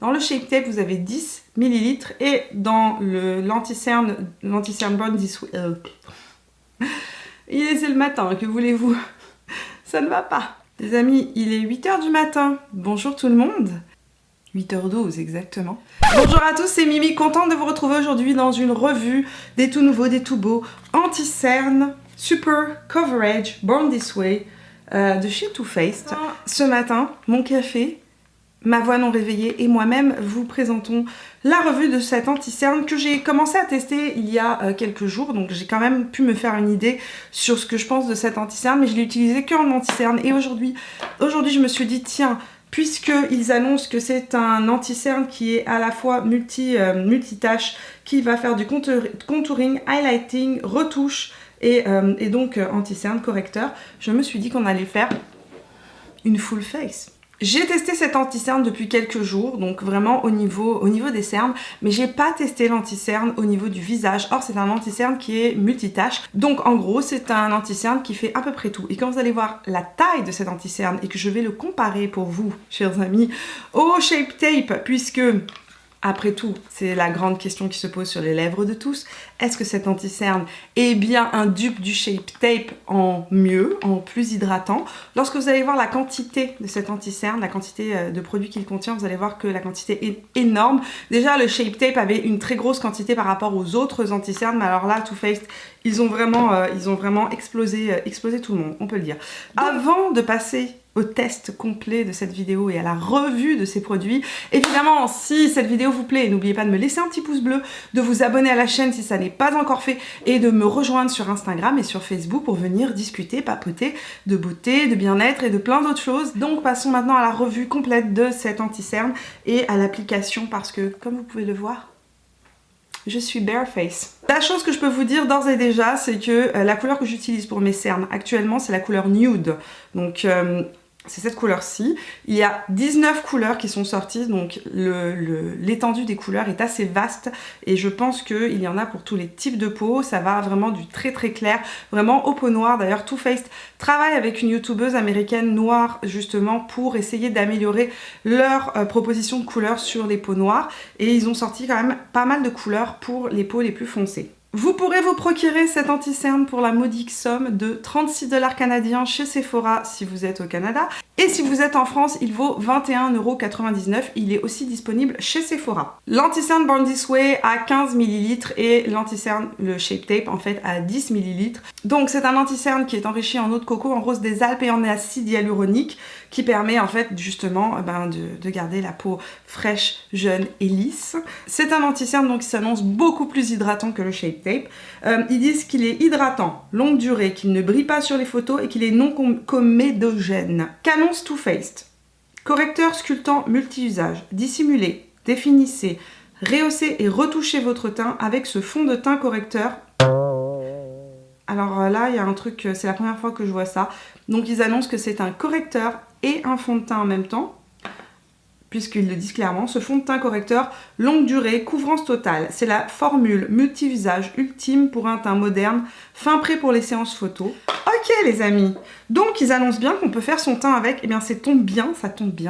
Dans le Shape Tape, vous avez 10 ml et dans l'anti-cerne Born This Way... c'est le matin, que voulez-vous? Ça ne va pas. Les amis, il est 8 h du matin. Bonjour tout le monde. 8 h 12 exactement. Bonjour à tous, c'est Mimi, contente de vous retrouver aujourd'hui dans une revue des tout nouveaux, des tout beaux anti-cerne Super Coverage Born This Way de chez Too Faced. Ce matin, mon café, ma voix non réveillée et moi-même vous présentons la revue de cet anti-cerne que j'ai commencé à tester il y a quelques jours, donc j'ai quand même pu me faire une idée sur ce que je pense de cet anti-cerne, mais je l'ai utilisé que en anti-cerne et aujourd'hui je me suis dit tiens, puisqu'ils annoncent que c'est un anti-cerne qui est à la fois multitâche, qui va faire du contouring, highlighting, retouche et donc anti-cerne correcteur, je me suis dit qu'on allait faire une full face. J'ai testé cet anti-cerne depuis quelques jours, donc vraiment au niveau des cernes, mais j'ai pas testé l'anti-cerne au niveau du visage. Or c'est un anti-cerne qui est multitâche, donc en gros c'est un anti-cerne qui fait à peu près tout. Et quand vous allez voir la taille de cet anti-cerne et que je vais le comparer pour vous, chers amis, au Shape Tape, puisque après tout, c'est la grande question qui se pose sur les lèvres de tous. Est-ce que cet anti-cerne est bien un dupe du Shape Tape en mieux, en plus hydratant? Lorsque vous allez voir la quantité de cet anti-cerne, la quantité de produits qu'il contient, vous allez voir que la quantité est énorme. Déjà, le Shape Tape avait une très grosse quantité par rapport aux autres anti-cernes, mais alors là, Too Faced, ils ont vraiment explosé tout le monde, on peut le dire. Avant de passer au test complet de cette vidéo et à la revue de ces produits. Évidemment, si cette vidéo vous plaît, n'oubliez pas de me laisser un petit pouce bleu, de vous abonner à la chaîne si ça n'est pas encore fait et de me rejoindre sur Instagram et sur Facebook pour venir discuter, papoter de beauté, de bien-être et de plein d'autres choses. Donc passons maintenant à la revue complète de cet anti-cerne et à l'application parce que, comme vous pouvez le voir, je suis bareface. La chose que je peux vous dire d'ores et déjà, c'est que la couleur que j'utilise pour mes cernes actuellement, c'est la couleur nude. Donc c'est cette couleur-ci. Il y a 19 couleurs qui sont sorties, donc l'étendue des couleurs est assez vaste et je pense qu'il y en a pour tous les types de peau. Ça va vraiment du très très clair, vraiment au peau noire. D'ailleurs, Too Faced travaille avec une youtubeuse américaine noire justement pour essayer d'améliorer leur proposition de couleurs sur les peaux noires et ils ont sorti quand même pas mal de couleurs pour les peaux les plus foncées. Vous pourrez vous procurer cet anti-cerne pour la modique somme de 36 $ canadiens chez Sephora si vous êtes au Canada. Et si vous êtes en France, il vaut 21,99 €. Il est aussi disponible chez Sephora. L'anti-cerne Born This Way à 15 ml et l'anti-cerne, le Shape Tape, en fait, à 10 ml. Donc c'est un anti-cerne qui est enrichi en eau de coco, en rose des Alpes et en acide hyaluronique qui permet en fait justement de garder la peau fraîche, jeune et lisse. C'est un anti-cerne donc qui s'annonce beaucoup plus hydratant que le Shape Tape. Ils disent qu'il est hydratant, longue durée, qu'il ne brille pas sur les photos et qu'il est non comédogène. Qu'annonce Too Faced? Correcteur sculptant multi-usage. Dissimulez, définissez, rehaussez et retouchez votre teint avec ce fond de teint correcteur. Alors là, il y a un truc, c'est la première fois que je vois ça. Donc ils annoncent que c'est un correcteur et un fond de teint en même temps, puisqu'ils le disent clairement, ce fond de teint correcteur longue durée, couvrance totale. C'est la formule multi-visage ultime pour un teint moderne, fin prêt pour les séances photos. Ok les amis, donc ils annoncent bien qu'on peut faire son teint avec, et bien ça tombe bien,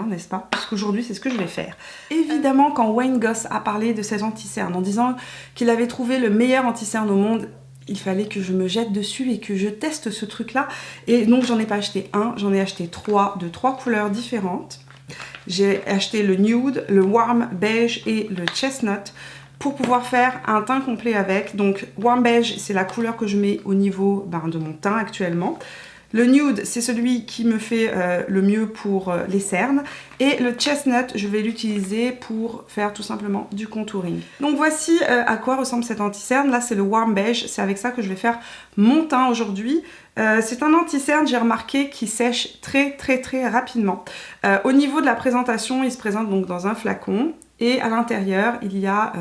n'est-ce pas? Puisqu'aujourd'hui c'est ce que je vais faire. Évidemment quand Wayne Goss a parlé de cet anti-cerne en disant qu'il avait trouvé le meilleur anti-cerne au monde, il fallait que je me jette dessus et que je teste ce truc là. Et donc j'en ai pas acheté un, j'en ai acheté 3 de 3 couleurs différentes. J'ai acheté le nude, le warm beige et le chestnut pour pouvoir faire un teint complet avec. Donc warm beige, c'est la couleur que je mets au niveau de mon teint actuellement. Le nude, c'est celui qui me fait le mieux pour les cernes. Et le chestnut, je vais l'utiliser pour faire tout simplement du contouring. Donc voici à quoi ressemble cet anti-cerne. Là, c'est le warm beige. C'est avec ça que je vais faire mon teint aujourd'hui. C'est un anti-cerne, j'ai remarqué, qui sèche très rapidement. Au niveau de la présentation, il se présente donc dans un flacon. Et à l'intérieur, il y a...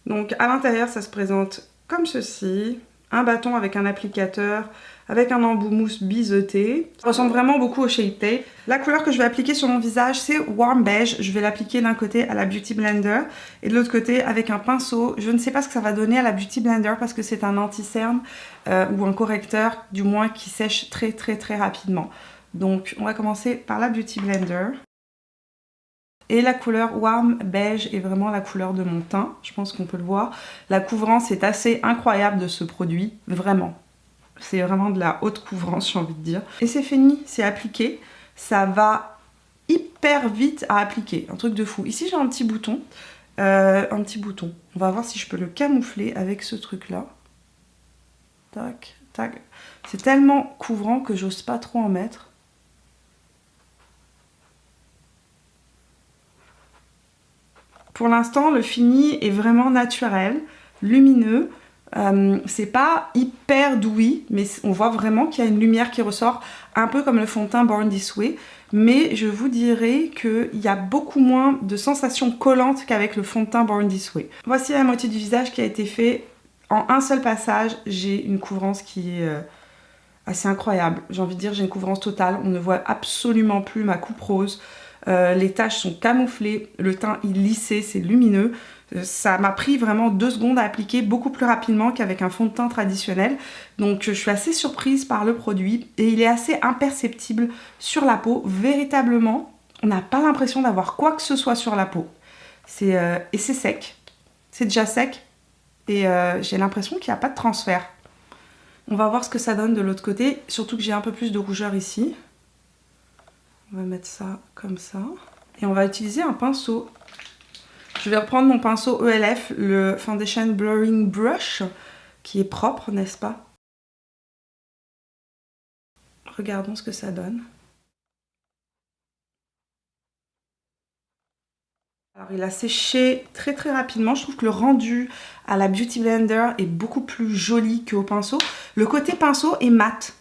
donc à l'intérieur, ça se présente comme ceci. Un bâton avec un applicateur, avec un embout mousse biseauté. Ça ressemble vraiment beaucoup au Shape Tape. La couleur que je vais appliquer sur mon visage, c'est Warm Beige. Je vais l'appliquer d'un côté à la Beauty Blender et de l'autre côté avec un pinceau. Je ne sais pas ce que ça va donner à la Beauty Blender parce que c'est un anti-cerne ou un correcteur, du moins, qui sèche très rapidement. Donc, on va commencer par la Beauty Blender. et la couleur Warm Beige est vraiment la couleur de mon teint, je pense qu'on peut le voir. La couvrance est assez incroyable de ce produit, vraiment. C'est vraiment de la haute couvrance, j'ai envie de dire. Et c'est fini, c'est appliqué. Ça va hyper vite à appliquer, un truc de fou. Ici j'ai un petit bouton. On va voir si je peux le camoufler avec ce truc-là. Tac, tac. C'est tellement couvrant que j'ose pas trop en mettre. Pour l'instant, le fini est vraiment naturel, lumineux. C'est pas hyper douillet, mais on voit vraiment qu'il y a une lumière qui ressort, un peu comme le fond de teint Born This Way. Mais je vous dirais qu'il y a beaucoup moins de sensations collantes qu'avec le fond de teint Born This Way. Voici la moitié du visage qui a été fait en un seul passage. J'ai une couvrance qui est assez incroyable. J'ai envie de dire, j'ai une couvrance totale. On ne voit absolument plus ma coupe rose. Les taches sont camouflées, le teint est lissé, c'est lumineux. Ça m'a pris vraiment 2 secondes à appliquer, beaucoup plus rapidement qu'avec un fond de teint traditionnel. Donc je suis assez surprise par le produit et il est assez imperceptible sur la peau. Véritablement, on n'a pas l'impression d'avoir quoi que ce soit sur la peau. Et c'est sec, c'est déjà sec et j'ai l'impression qu'il n'y a pas de transfert. On va voir ce que ça donne de l'autre côté, surtout que j'ai un peu plus de rougeur ici. On va mettre ça comme ça. Et on va utiliser un pinceau. Je vais reprendre mon pinceau ELF, le Foundation Blurring Brush, qui est propre, n'est-ce pas? Regardons ce que ça donne. Alors il a séché très très rapidement. Je trouve que le rendu à la Beauty Blender est beaucoup plus joli qu'au pinceau. Le côté pinceau est mat.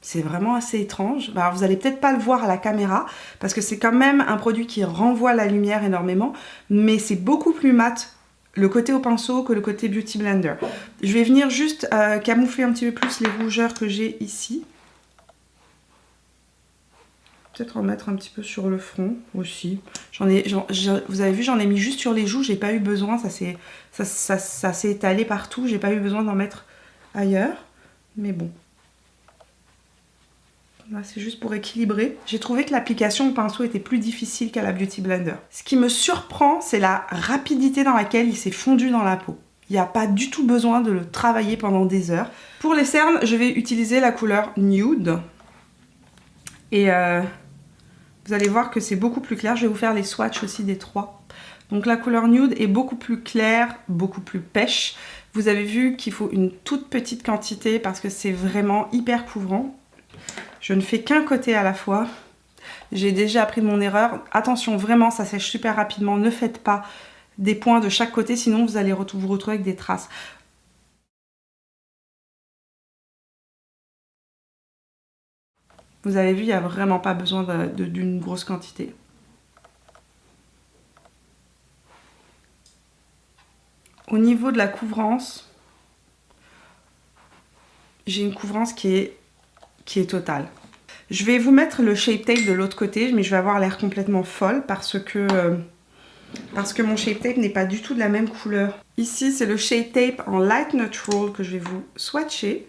C'est vraiment assez étrange. Alors, vous allez peut-être pas le voir à la caméra parce que c'est quand même un produit qui renvoie la lumière énormément, mais c'est beaucoup plus mat le côté au pinceau que le côté Beauty Blender. Je vais venir juste camoufler un petit peu plus les rougeurs que j'ai ici. Peut-être en mettre un petit peu sur le front aussi. Vous avez vu, j'en ai mis juste sur les joues, j'ai pas eu besoin, ça s'est étalé partout, j'ai pas eu besoin d'en mettre ailleurs, mais bon. Là, c'est juste pour équilibrer. J'ai trouvé que l'application au pinceau était plus difficile qu'à la Beauty Blender. Ce qui me surprend, c'est la rapidité dans laquelle il s'est fondu dans la peau. Il n'y a pas du tout besoin de le travailler pendant des heures. Pour les cernes, je vais utiliser la couleur Nude. Et vous allez voir que c'est beaucoup plus clair. Je vais vous faire les swatchs aussi des 3. Donc la couleur Nude est beaucoup plus claire, beaucoup plus pêche. Vous avez vu qu'il faut une toute petite quantité parce que c'est vraiment hyper couvrant. Je ne fais qu'un côté à la fois. J'ai déjà appris de mon erreur. Attention, vraiment, ça sèche super rapidement. Ne faites pas des points de chaque côté, sinon vous allez vous retrouver avec des traces. Vous avez vu, il n'y a vraiment pas besoin d'une grosse quantité. Au niveau de la couvrance, j'ai une couvrance qui est totale. Je vais vous mettre le Shape Tape de l'autre côté, mais je vais avoir l'air complètement folle parce que mon Shape Tape n'est pas du tout de la même couleur. Ici, c'est le Shape Tape en Light Neutral que je vais vous swatcher,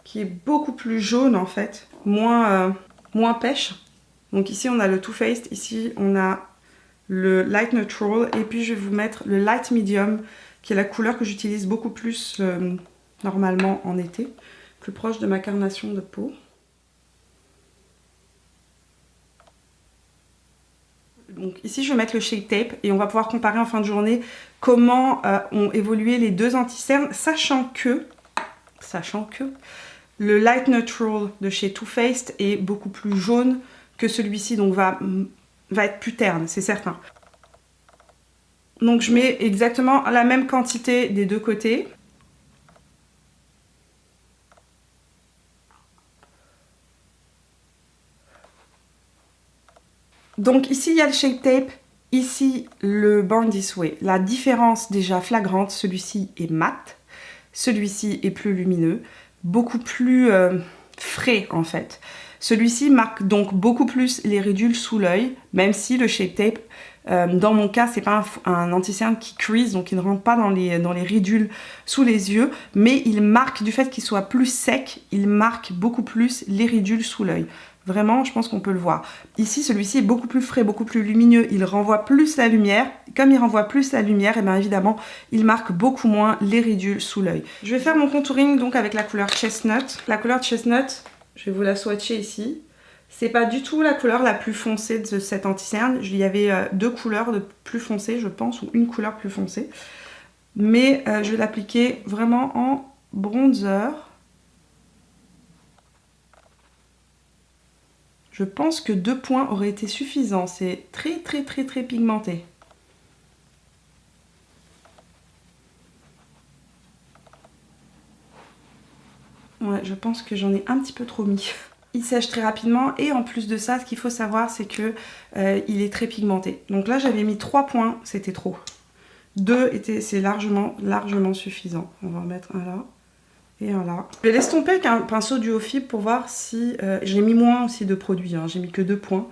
qui est beaucoup plus jaune en fait, moins pêche. Donc ici, on a le Too Faced, ici, on a le Light Neutral, et puis je vais vous mettre le Light Medium, qui est la couleur que j'utilise beaucoup plus normalement en été, plus proche de ma carnation de peau. Donc ici je vais mettre le Shape Tape et on va pouvoir comparer en fin de journée comment ont évolué les deux anti-cernes, sachant que le Light Neutral de chez Too Faced est beaucoup plus jaune que celui-ci, donc va être plus terne, c'est certain. Donc je mets exactement la même quantité des deux côtés. Donc ici il y a le Shape Tape, ici le Born This Way. La différence déjà flagrante, celui-ci est mat, celui-ci est plus lumineux, beaucoup plus frais en fait. Celui-ci marque donc beaucoup plus les ridules sous l'œil, même si le Shape Tape, dans mon cas, c'est pas un anti-cerne qui crease, donc il ne rentre pas dans les ridules sous les yeux, mais il marque, du fait qu'il soit plus sec, il marque beaucoup plus les ridules sous l'œil. Vraiment, je pense qu'on peut le voir. Ici, celui-ci est beaucoup plus frais, beaucoup plus lumineux. Il renvoie plus la lumière. Comme il renvoie plus la lumière, et bien évidemment, il marque beaucoup moins les ridules sous l'œil. Je vais faire mon contouring donc avec la couleur Chestnut. La couleur Chestnut, je vais vous la swatcher ici. C'est pas du tout la couleur la plus foncée de cette anti-cerne. Il y avait deux couleurs de plus foncées, je pense, ou une couleur plus foncée. Mais je vais l'appliquer vraiment en bronzer. Je pense que 2 points auraient été suffisants. C'est très très très très pigmenté. Ouais, je pense que j'en ai un petit peu trop mis. Il sèche très rapidement et en plus de ça, ce qu'il faut savoir, c'est que il est très pigmenté. Donc là, j'avais mis 3 points, c'était trop. 2, c'est largement suffisant. On va en mettre un là. Et voilà. Je vais l'estomper avec un pinceau Duofib pour voir si... j'ai mis moins aussi de produits, hein. J'ai mis que 2 points.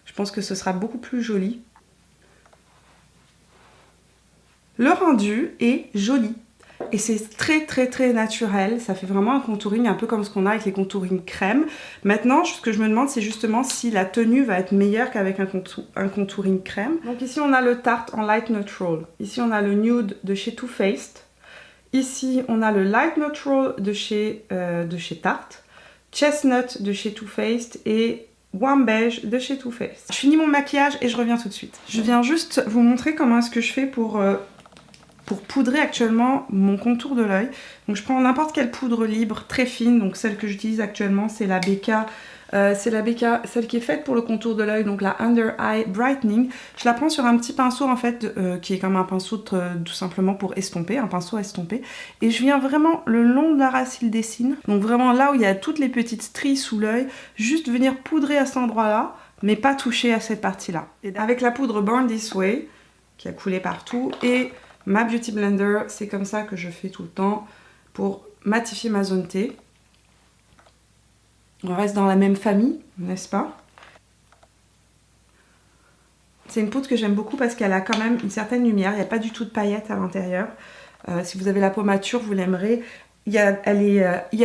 Je pense que ce sera beaucoup plus joli. Le rendu est joli. Et c'est très très très naturel. Ça fait vraiment un contouring un peu comme ce qu'on a avec les contourings crème. Maintenant, ce que je me demande, c'est justement si la tenue va être meilleure qu'avec un contouring crème. Donc ici, on a le Tarte en Light Neutral. Ici, on a le Nude de chez Too Faced. Ici, on a le Light Neutral de chez Tarte, Chestnut de chez Too Faced et Warm Beige de chez Too Faced. Je finis mon maquillage et je reviens tout de suite. Je viens juste vous montrer comment est-ce que je fais pour poudrer actuellement mon contour de l'œil. Donc je prends n'importe quelle poudre libre très fine, donc celle que j'utilise actuellement, c'est la BK. Celle qui est faite pour le contour de l'œil, donc la Under Eye Brightening. Je la prends sur un petit pinceau en fait, qui est comme un pinceau tout simplement pour estomper, un pinceau à estomper. Et je viens vraiment le long de la racine des cils, donc vraiment là où il y a toutes les petites stries sous l'œil, juste venir poudrer à cet endroit-là, mais pas toucher à cette partie-là. Avec la poudre Born This Way, qui a coulé partout, et ma Beauty Blender, c'est comme ça que je fais tout le temps pour matifier ma zone T. On reste dans la même famille, n'est-ce pas? C'est une poudre que j'aime beaucoup parce qu'elle a quand même une certaine lumière. Il n'y a pas du tout de paillettes à l'intérieur. Si vous avez la peau mature, vous l'aimerez. Il y a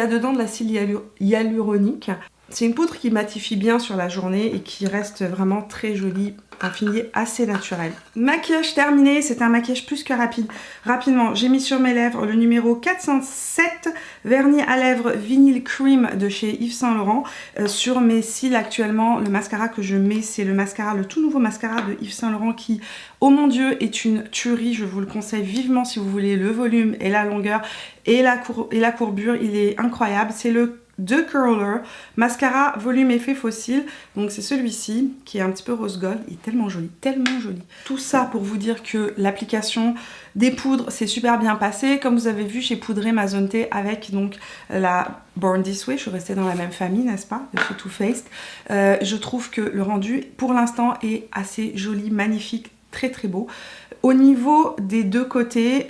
dedans de l'acide hyaluronique. C'est une poudre qui matifie bien sur la journée et qui reste vraiment très jolie, un fini assez naturel. Maquillage terminé, c'est un maquillage plus que rapide. Rapidement, j'ai mis sur mes lèvres le numéro 407, vernis à lèvres Vinyl Cream de chez Yves Saint Laurent. Sur mes cils actuellement, le mascara que je mets, c'est le tout nouveau mascara de Yves Saint Laurent qui, oh mon Dieu, est une tuerie. Je vous le conseille vivement si vous voulez le volume et la longueur et la courbure. Il est incroyable. C'est le de Curler, mascara volume effet fossile, donc c'est celui-ci qui est un petit peu rose gold, il est tellement joli, tellement joli. Tout ça pour vous dire que l'application des poudres s'est super bien passée. Comme vous avez vu, j'ai poudré ma zone T avec donc la Born This Way, je suis restée dans la même famille, n'est-ce pas, de chez Too Faced. Je trouve que le rendu pour l'instant est assez joli, magnifique, très très beau. Au niveau des deux côtés,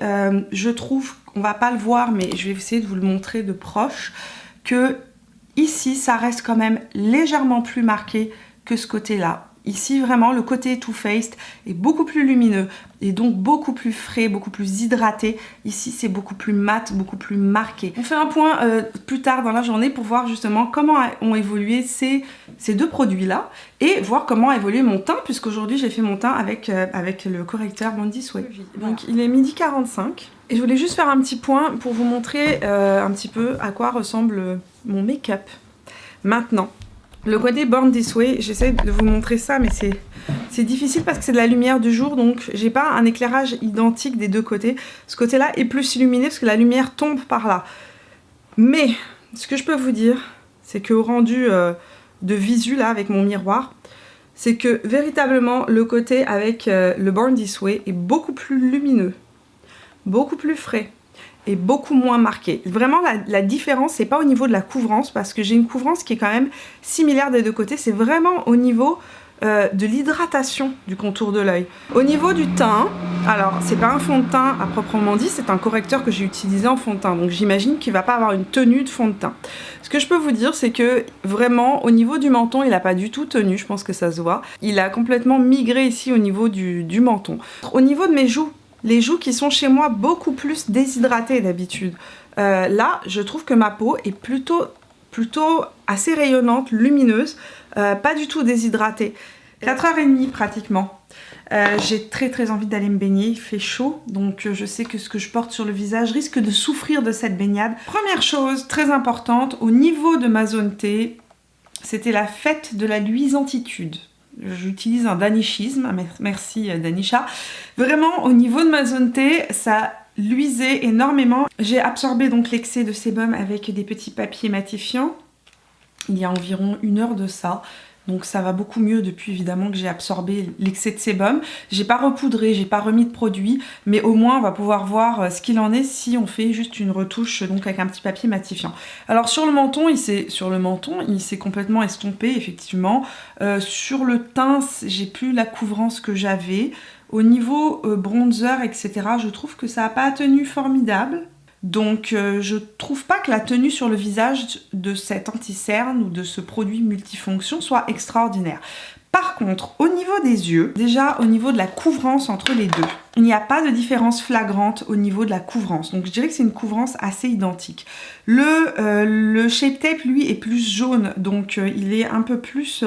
je trouve, on va pas le voir mais je vais essayer de vous le montrer de proche, que ici ça reste quand même légèrement plus marqué que ce côté là. Ici vraiment le côté Too Faced est beaucoup plus lumineux et donc beaucoup plus frais, beaucoup plus hydraté. Ici c'est beaucoup plus mat, beaucoup plus marqué. On fait un point plus tard dans la journée pour voir justement comment ont évolué ces deux produits là et voir comment a évolué mon teint, puisqu'aujourd'hui j'ai fait mon teint avec le correcteur Born This Way. Donc il est 12h45. Et je voulais juste faire un petit point pour vous montrer un petit peu à quoi ressemble mon make-up. Maintenant, le côté Born This Way, j'essaie de vous montrer ça, mais c'est difficile parce que c'est de la lumière du jour, donc j'ai pas un éclairage identique des deux côtés. Ce côté-là est plus illuminé parce que la lumière tombe par là. Mais, ce que je peux vous dire, c'est qu'au rendu de visu, là, avec mon miroir, c'est que véritablement, le côté avec le Born This Way est beaucoup plus lumineux, beaucoup plus frais et beaucoup moins marqué. Vraiment la différence, c'est pas au niveau de la couvrance, parce que j'ai une couvrance qui est quand même similaire des deux côtés, c'est vraiment au niveau de l'hydratation du contour de l'œil. Au niveau du teint, alors c'est pas un fond de teint à proprement dit, c'est un correcteur que j'ai utilisé en fond de teint, donc j'imagine qu'il va pas avoir une tenue de fond de teint. Ce que je peux vous dire, c'est que vraiment au niveau du menton, il a pas du tout tenu, je pense que ça se voit. Il a complètement migré ici au niveau du menton. Au niveau de mes joues, les joues qui sont chez moi beaucoup plus déshydratées d'habitude. Là, je trouve que ma peau est plutôt plutôt assez rayonnante, lumineuse, pas du tout déshydratée. 4h30 pratiquement. J'ai très envie d'aller me baigner, il fait chaud, donc je sais que ce que je porte sur le visage risque de souffrir de cette baignade. Première chose très importante, au niveau de ma zone T, c'était la fête de la luisantitude. J'utilise un danishisme, merci Danisha. Vraiment, au niveau de ma zone T, ça luisait énormément. J'ai absorbé donc l'excès de sébum avec des petits papiers matifiants. Il y a environ 1 heure de ça. Donc ça va beaucoup mieux depuis évidemment que j'ai absorbé l'excès de sébum. J'ai pas repoudré, j'ai pas remis de produit, mais au moins on va pouvoir voir ce qu'il en est si on fait juste une retouche donc avec un petit papier matifiant. Alors sur le menton, il s'est complètement estompé effectivement. Sur le teint, j'ai plus la couvrance que j'avais. Au niveau bronzer, etc., je trouve que ça n'a pas tenu formidable. Donc je trouve pas que la tenue sur le visage de cet anti-cerne ou de ce produit multifonction soit extraordinaire. Par contre, au niveau des yeux, déjà au niveau de la couvrance entre les deux, il n'y a pas de différence flagrante au niveau de la couvrance. Donc je dirais que c'est une couvrance assez identique. Le Shape Tape, lui, est plus jaune, donc il est un peu plus...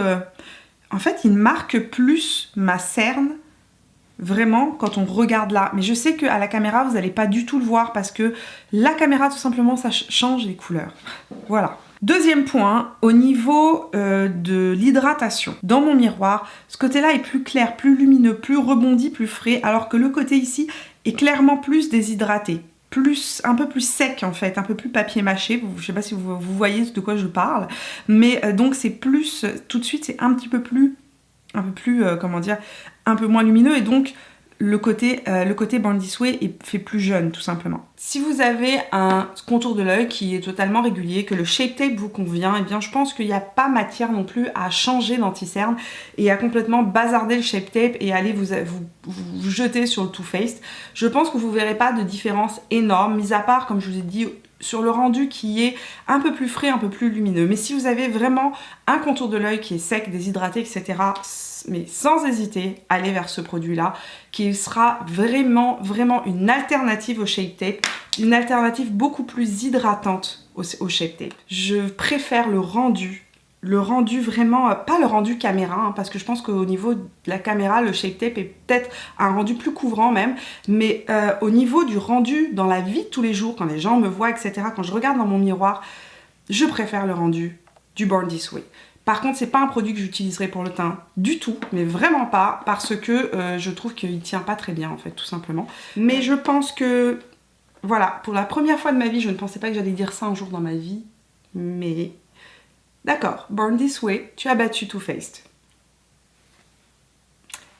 En fait, il marque plus ma cerne. Vraiment, quand on regarde là. Mais je sais qu'à la caméra, vous n'allez pas du tout le voir parce que la caméra, tout simplement, ça change les couleurs. Voilà. Deuxième point, au niveau de l'hydratation. Dans mon miroir, ce côté-là est plus clair, plus lumineux, plus rebondi, plus frais, alors que le côté ici est clairement plus déshydraté. Un peu plus sec en fait, un peu plus papier mâché. Je sais pas si vous voyez de quoi je parle. Mais donc c'est plus, tout de suite, c'est un peu moins lumineux et donc le côté Born This Way fait plus jeune tout simplement. Si vous avez un contour de l'œil qui est totalement régulier, que le Shape Tape vous convient, et bien je pense qu'il n'y a pas matière non plus à changer d'anti-cerne et à complètement bazarder le Shape Tape et aller vous jeter sur le Too Faced. Je pense que vous verrez pas de différence énorme, mis à part, comme je vous ai dit, sur le rendu qui est un peu plus frais, un peu plus lumineux. Mais si vous avez vraiment un contour de l'œil qui est sec, déshydraté, etc., mais sans hésiter, allez vers ce produit-là, qui sera vraiment une alternative au Shape Tape, une alternative beaucoup plus hydratante au Shape Tape. Je préfère le rendu vraiment, pas le rendu caméra, hein, parce que je pense qu'au niveau de la caméra, le Shape Tape est peut-être un rendu plus couvrant même, mais au niveau du rendu dans la vie de tous les jours, quand les gens me voient, etc., quand je regarde dans mon miroir, je préfère le rendu du Born This Way. Par contre, c'est pas un produit que j'utiliserai pour le teint du tout, mais vraiment pas, parce que je trouve qu'il tient pas très bien en fait, tout simplement. Mais je pense que, voilà, pour la première fois de ma vie, je ne pensais pas que j'allais dire ça un jour dans ma vie, mais d'accord, Born This Way, tu as battu Too Faced.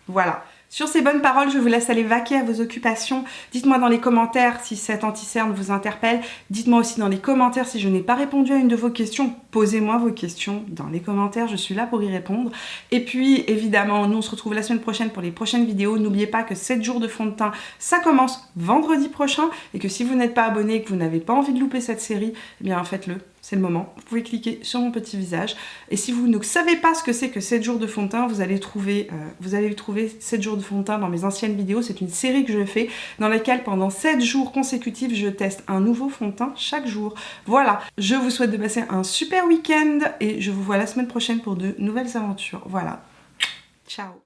Voilà. Sur ces bonnes paroles, je vous laisse aller vaquer à vos occupations. Dites-moi dans les commentaires si cet anti-cerne vous interpelle. Dites-moi aussi dans les commentaires si je n'ai pas répondu à une de vos questions. Posez-moi vos questions dans les commentaires, je suis là pour y répondre. Et puis, évidemment, nous on se retrouve la semaine prochaine pour les prochaines vidéos. N'oubliez pas que 7 jours de fond de teint, ça commence vendredi prochain. Et que si vous n'êtes pas abonné et que vous n'avez pas envie de louper cette série, eh bien faites-le. C'est le moment. Vous pouvez cliquer sur mon petit visage. Et si vous ne savez pas ce que c'est que 7 jours de fond de teint, vous allez trouver 7 jours de fond de teint dans mes anciennes vidéos. C'est une série que je fais dans laquelle pendant 7 jours consécutifs, je teste un nouveau fond de teint chaque jour. Voilà. Je vous souhaite de passer un super week-end et je vous vois la semaine prochaine pour de nouvelles aventures. Voilà. Ciao.